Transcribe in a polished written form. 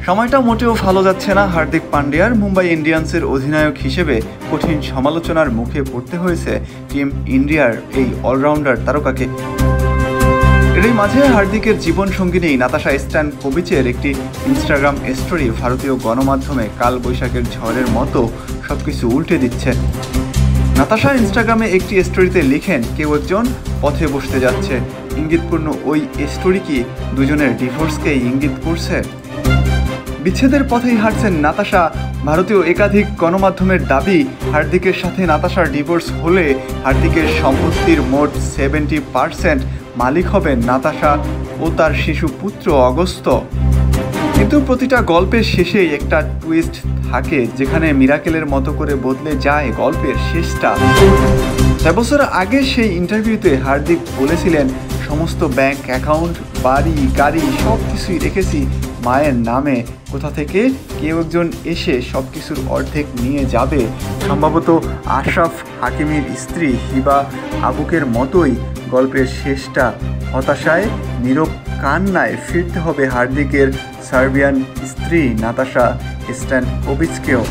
সময়টা মোটেও ভালো যাচ্ছে না হার্দিক পান্ডিয়ার। মুম্বাই ইন্ডিয়ান্সের অধিনায়ক হিসেবে কঠিন সমালোচনার মুখে পড়তে হয়েছে টিম ইন্ডিয়ার এই অলরাউন্ডার তারকাকে। এরই মাঝে হার্দিকের জীবনসঙ্গিনী নাতাশা স্ট্যানকোভিচের একটি ইনস্টাগ্রাম স্টোরি ভারতীয় গণমাধ্যমে কালবৈশাখের ঝড়ের মতো সবকিছু উল্টে দিচ্ছে। নাতাশা ইনস্টাগ্রামে একটি স্টোরিতে লিখেন, কেউ একজন পথে বসতে যাচ্ছে। ইঙ্গিতপূর্ণ ওই স্টোরি কি দুজনের ডিভোর্সকেই ইঙ্গিত করছে? বিচ্ছেদের পথেই হাঁটছেন নাতাশা। ভারতীয় একাধিক গণমাধ্যমের দাবি, হার্দিকের সাথে নাতাশার ডিভোর্স হলে হার্দিকের সম্পত্তির মোট 70% মালিক হবেন নাতাশা ও তার শিশু পুত্র অগস্ত। কিন্তু প্রতিটা গল্পের শেষেই একটা টুইস্ট থাকে, যেখানে মিরাকেলের মতো করে বদলে যায় গল্পের শেষটা। 6 বছর আগে সেই ইন্টারভিউতে হার্দিক বলেছিলেন, সমস্ত ব্যাংক অ্যাকাউন্ট, বাড়ি, গাড়ি সব কিছুই রেখেছি মায়ের নামে। কোথা থেকে কেউ একজন এসে সব কিছুর অর্ধেক নিয়ে যাবে। সম্ভবত আশরাফ হাকিমের স্ত্রী হিবা আবুকের মতোই গল্পের শেষটা। হতাশায়, নীরব কান্নায় ফিরতে হবে হার্দিকের সার্বিয়ান স্ত্রী নাতাশা স্ট্যানকোভিচকেও।